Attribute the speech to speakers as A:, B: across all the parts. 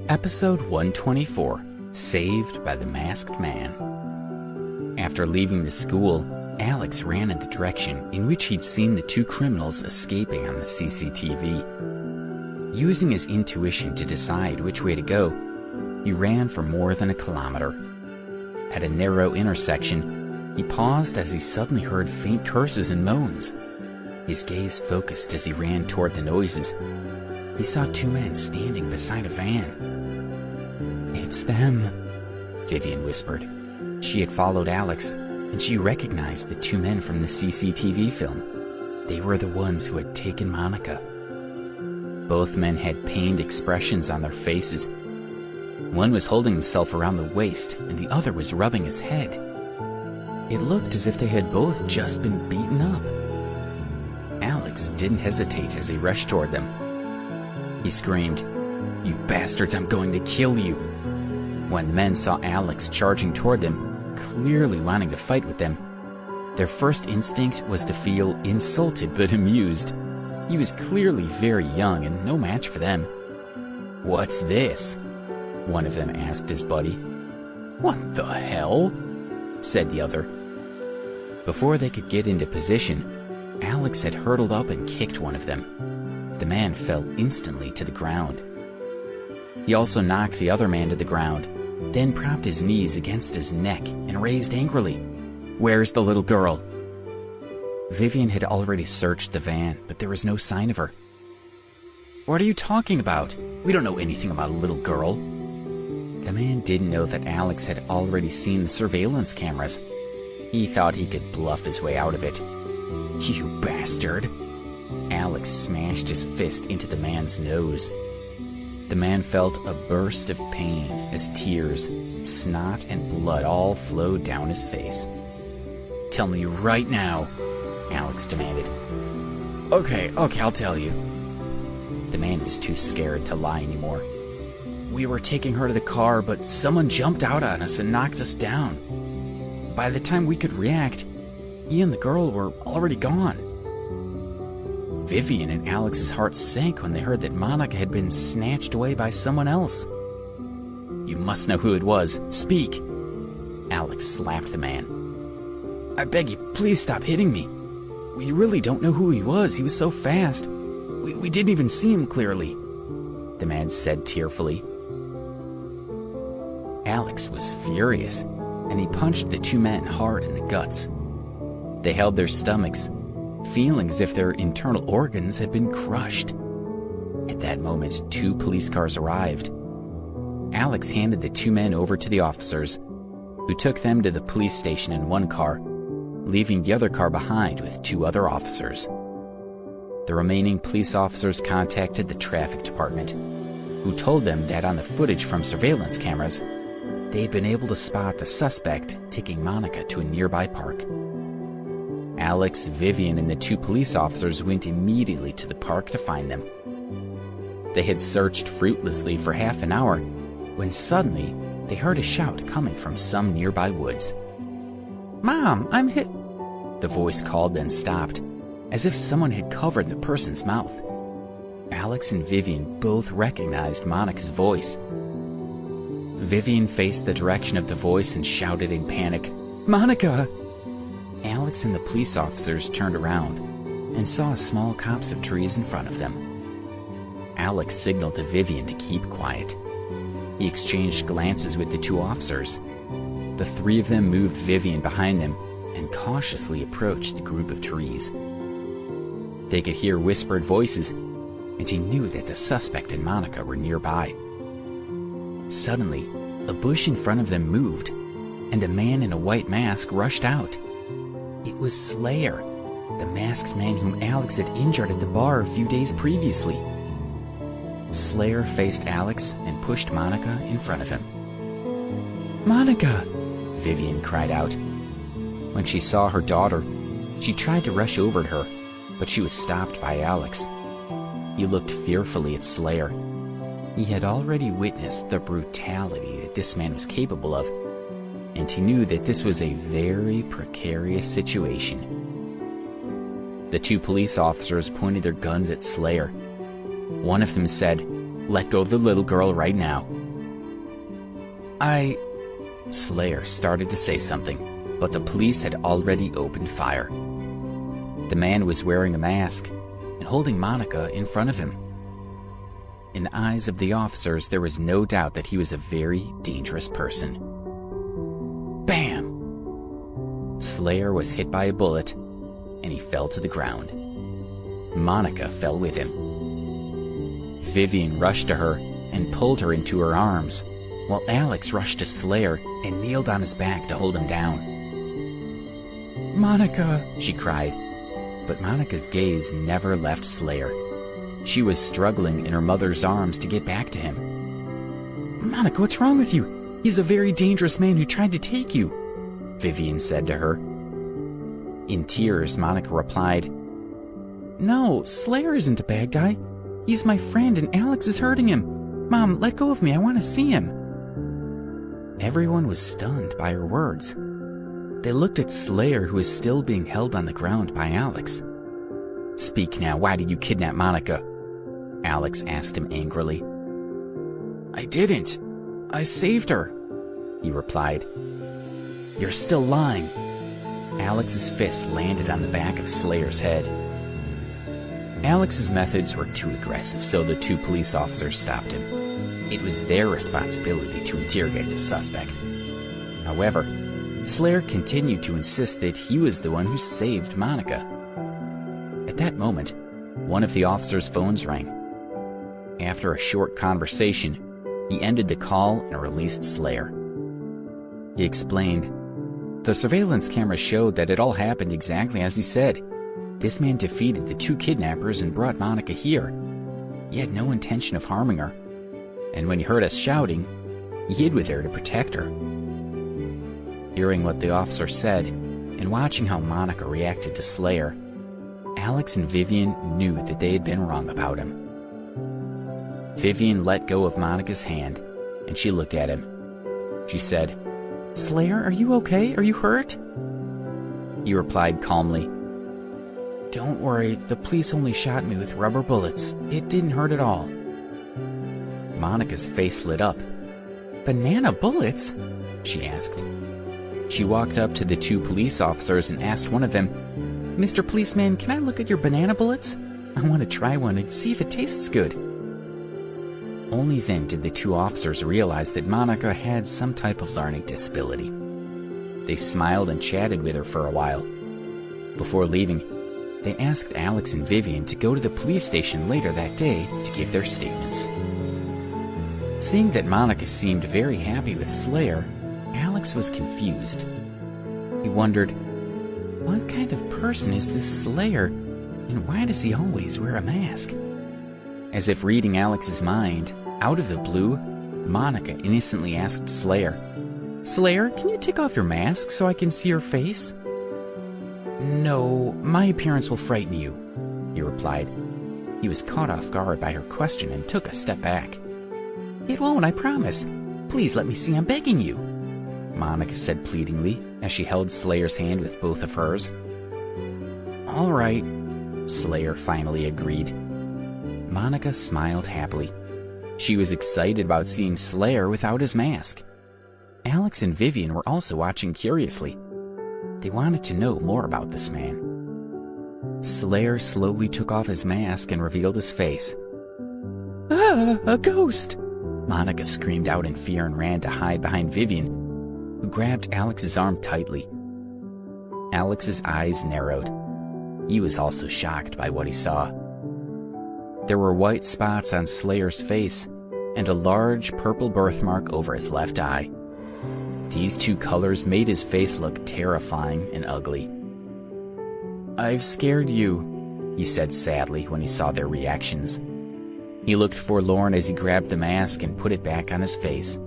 A: Episode 124, Saved by the Masked Man. After leaving the school, Alex ran in the direction in which he'd seen the two criminals escaping on the CCTV. Using his intuition to decide which way to go, he ran for more than a kilometer. At a narrow intersection, he paused as he suddenly heard faint curses and moans. His gaze focused as he ran toward the noises. He saw two men standing beside a van. "It's them," Vivian whispered. She had followed Alex, and she recognized the two men from the CCTV film. They were the ones who had taken Monica. Both men had pained expressions on their faces. One was holding himself around the waist, and the other was rubbing his head. It looked as if they had both just been beaten up. Alex didn't hesitate as he rushed toward them. He screamed, "You bastards, I'm going to kill you!" When the men saw Alex charging toward them, clearly wanting to fight with them, their first instinct was to feel insulted but amused. He was clearly very young and no match for them. "What's this?" one of them asked his buddy. "What the hell?" said the other. Before they could get into position, Alex had hurtled up and kicked one of them. The man fell instantly to the ground. He also knocked the other man to the ground, then propped his knees against his neck and raised angrily, "Where's the little girl?" Vivian had already searched the van, but there was no sign of her. "What are you talking about? We don't know anything about a little girl." The man didn't know that Alex had already seen the surveillance cameras. He thought he could bluff his way out of it. "You bastard!" Alex smashed his fist into the man's nose. The man felt a burst of pain as tears, snot, and blood all flowed down his face. "Tell me right now," Alex demanded. Okay, I'll tell you." The man was too scared to lie anymore. "We were taking her to the car, but someone jumped out on us and knocked us down. By the time we could react, he and the girl were already gone." Vivian and Alex's heart sank when they heard that Monica had been snatched away by someone else. "You must know who it was. Speak!" Alex slapped the man. "I beg you, please stop hitting me. We really don't know who he was. He was so fast. We didn't even see him clearly," the man said tearfully. Alex was furious, and he punched the two men hard in the guts. They held their stomachs, feeling as if their internal organs had been crushed. At that moment, two police cars arrived. Alex handed the two men over to the officers, who took them to the police station in one car, leaving the other car behind with two other officers. The remaining police officers contacted the traffic department, who told them that on the footage from surveillance cameras, they had been able to spot the suspect taking Monica to a nearby park. Alex, Vivian, and the two police officers went immediately to the park to find them. They had searched fruitlessly for half an hour when suddenly they heard a shout coming from some nearby woods. "Mom, I'm hit!" The voice called, then stopped, as if someone had covered the person's mouth. Alex and Vivian both recognized Monica's voice. Vivian faced the direction of the voice and shouted in panic, "Monica!" Alex and the police officers turned around and saw a small copse of trees in front of them. Alex signaled to Vivian to keep quiet. He exchanged glances with the two officers. The three of them moved Vivian behind them and cautiously approached the group of trees. They could hear whispered voices, and he knew that the suspect and Monica were nearby. Suddenly, a bush in front of them moved, and a man in a white mask rushed out. It was Slayer, the masked man whom Alex had injured at the bar a few days previously. Slayer faced Alex and pushed Monica in front of him. "Monica!" Vivian cried out. When she saw her daughter, she tried to rush over to her, but she was stopped by Alex. He looked fearfully at Slayer. He had already witnessed the brutality that this man was capable of, and he knew that this was a very precarious situation. The two police officers pointed their guns at Slayer. One of them said, Let go of the little girl right now." Slayer started to say something, but the police had already opened fire. The man was wearing a mask and holding Monica in front of him. In the eyes of the officers, there was no doubt that he was a very dangerous person. Bam! Slayer was hit by a bullet, and he fell to the ground. Monica fell with him. Vivian rushed to her and pulled her into her arms, while Alex rushed to Slayer and kneeled on his back to hold him down. "Monica," she cried, but Monica's gaze never left Slayer. She was struggling in her mother's arms to get back to him. "Monica, what's wrong with you? He's a very dangerous man who tried to take you," Vivian said to her. In tears, Monica replied, "No, Slayer isn't a bad guy. He's my friend and Alex is hurting him. Mom, let go of me. I want to see him." Everyone was stunned by her words. They looked at Slayer, who was still being held on the ground by Alex. "Speak now. Why did you kidnap Monica?" Alex asked him angrily. "I didn't. I saved her," he replied. "You're still lying." Alex's fist landed on the back of Slayer's head. Alex's methods were too aggressive, so the two police officers stopped him. It was their responsibility to interrogate the suspect. However, Slayer continued to insist that he was the one who saved Monica. At that moment, one of the officers' phones rang. After a short conversation, he ended the call and released Slayer. He explained, "The surveillance camera showed that it all happened exactly as he said. This man defeated the two kidnappers and brought Monica here. He had no intention of harming her. And when he heard us shouting, he hid with her to protect her." Hearing what the officer said, and watching how Monica reacted to Slayer, Alex and Vivian knew that they had been wrong about him. Vivian let go of Monica's hand, and she looked at him. She said, "Slayer, are you okay? Are you hurt?" He replied calmly, "Don't worry, the police only shot me with rubber bullets. It didn't hurt at all." Monica's face lit up. "Banana bullets?" she asked. She walked up to the two police officers and asked one of them, "Mr. Policeman, can I look at your banana bullets? I want to try one and see if it tastes good." Only then did the two officers realize that Monica had some type of learning disability. They smiled and chatted with her for a while. Before leaving, they asked Alex and Vivian to go to the police station later that day to give their statements. Seeing that Monica seemed very happy with Slayer, Alex was confused. He wondered, what kind of person is this Slayer, and why does he always wear a mask? As if reading Alex's mind, out of the blue, Monica innocently asked Slayer, "Slayer, can you take off your mask so I can see your face?" "No, my appearance will frighten you," he replied. He was caught off guard by her question and took a step back. "It won't, I promise. Please let me see, I'm begging you," Monica said pleadingly as she held Slayer's hand with both of hers. "All right," Slayer finally agreed. Monica smiled happily. She was excited about seeing Slayer without his mask. Alex and Vivian were also watching curiously. They wanted to know more about this man. Slayer slowly took off his mask and revealed his face. "Ah, a ghost!" Monica screamed out in fear and ran to hide behind Vivian, who grabbed Alex's arm tightly. Alex's eyes narrowed. He was also shocked by what he saw. There were white spots on Slayer's face and a large purple birthmark over his left eye. These two colors made his face look terrifying and ugly. "I've scared you," he said sadly when he saw their reactions. He looked forlorn as he grabbed the mask and put it back on his face.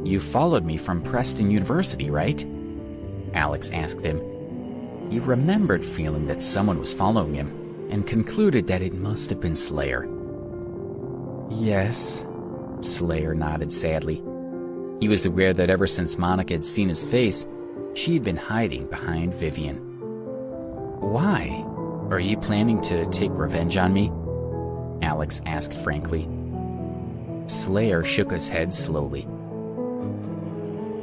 A: "You followed me from Preston University, right?" Alex asked him. He remembered feeling that someone was following him and concluded that it must have been Slayer. "Yes," Slayer nodded sadly. He was aware that ever since Monica had seen his face, she had been hiding behind Vivian. "Why? Are you planning to take revenge on me?" Alex asked frankly. Slayer shook his head slowly.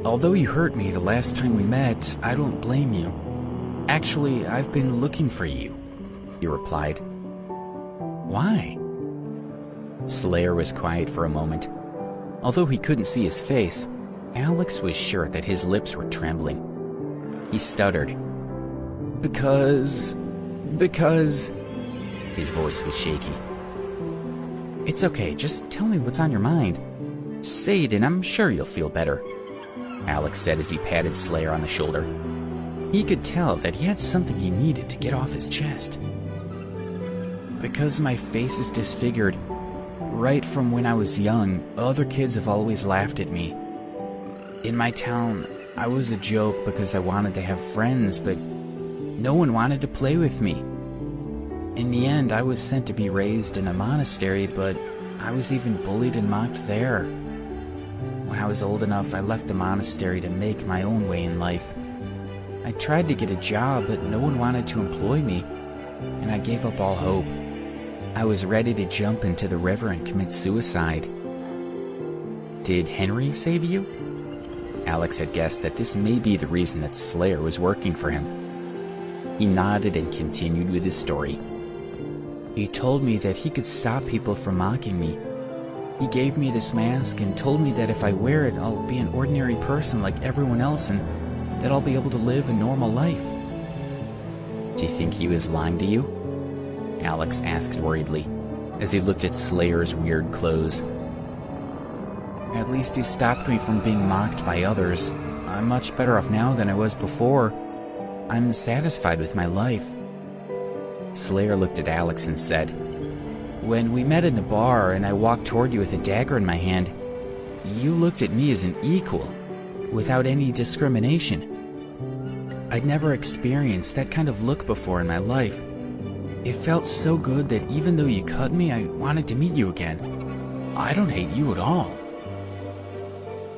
A: Although you hurt me the last time we met, I don't blame you. Actually, I've been looking for you, he replied. Why? Slayer was quiet for a moment. Although he couldn't see his face, Alex was sure that his lips were trembling. He stuttered. Because... His voice was shaky. It's okay, just tell me what's on your mind. Say it and I'm sure you'll feel better, Alex said as he patted Slayer on the shoulder. He could tell that he had something he needed to get off his chest. Because my face is disfigured, right from when I was young, other kids have always laughed at me. In my town, I was a joke because I wanted to have friends, but no one wanted to play with me. In the end, I was sent to be raised in a monastery, but I was even bullied and mocked there. When I was old enough, I left the monastery to make my own way in life. I tried to get a job, but no one wanted to employ me, and I gave up all hope. I was ready to jump into the river and commit suicide. Did Henry save you? Alex had guessed that this may be the reason that Slayer was working for him. He nodded and continued with his story. He told me that he could stop people from mocking me. He gave me this mask and told me that if I wear it, I'll be an ordinary person like everyone else and that I'll be able to live a normal life. Do you think he was lying to you? Alex asked worriedly, as he looked at Slayer's weird clothes. At least he stopped me from being mocked by others. I'm much better off now than I was before. I'm satisfied with my life. Slayer looked at Alex and said, When we met in the bar and I walked toward you with a dagger in my hand, you looked at me as an equal, without any discrimination. I'd never experienced that kind of look before in my life. It felt so good that even though you cut me, I wanted to meet you again. I don't hate you at all.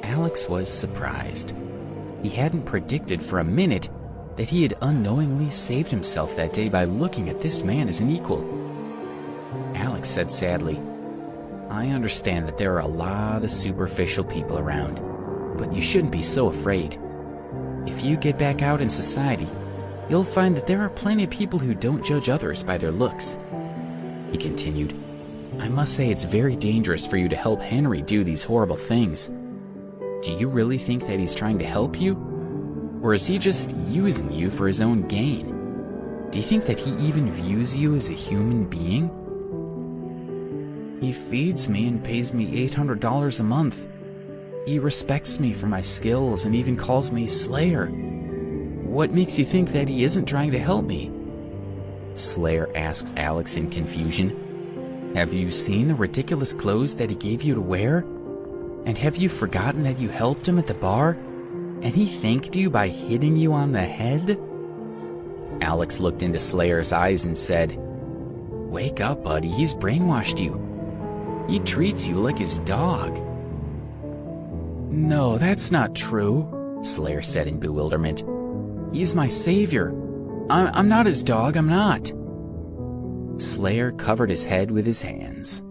A: Alex was surprised. He hadn't predicted for a minute that he had unknowingly saved himself that day by looking at this man as an equal. Alex said sadly, I understand that there are a lot of superficial people around, but you shouldn't be so afraid. If you get back out in society, you'll find that there are plenty of people who don't judge others by their looks. He continued, I must say it's very dangerous for you to help Henry do these horrible things. Do you really think that he's trying to help you? Or is he just using you for his own gain? Do you think that he even views you as a human being? He feeds me and pays me $800 a month. He respects me for my skills and even calls me Slayer. What makes you think that he isn't trying to help me? Slayer asked Alex in confusion. Have you seen the ridiculous clothes that he gave you to wear? And have you forgotten that you helped him at the bar? And he thanked you by hitting you on the head? Alex looked into Slayer's eyes and said, Wake up, buddy, he's brainwashed you. He treats you like his dog. No, that's not true, Slayer said in bewilderment. He's my savior. I'm not his dog, I'm not. Slayer covered his head with his hands.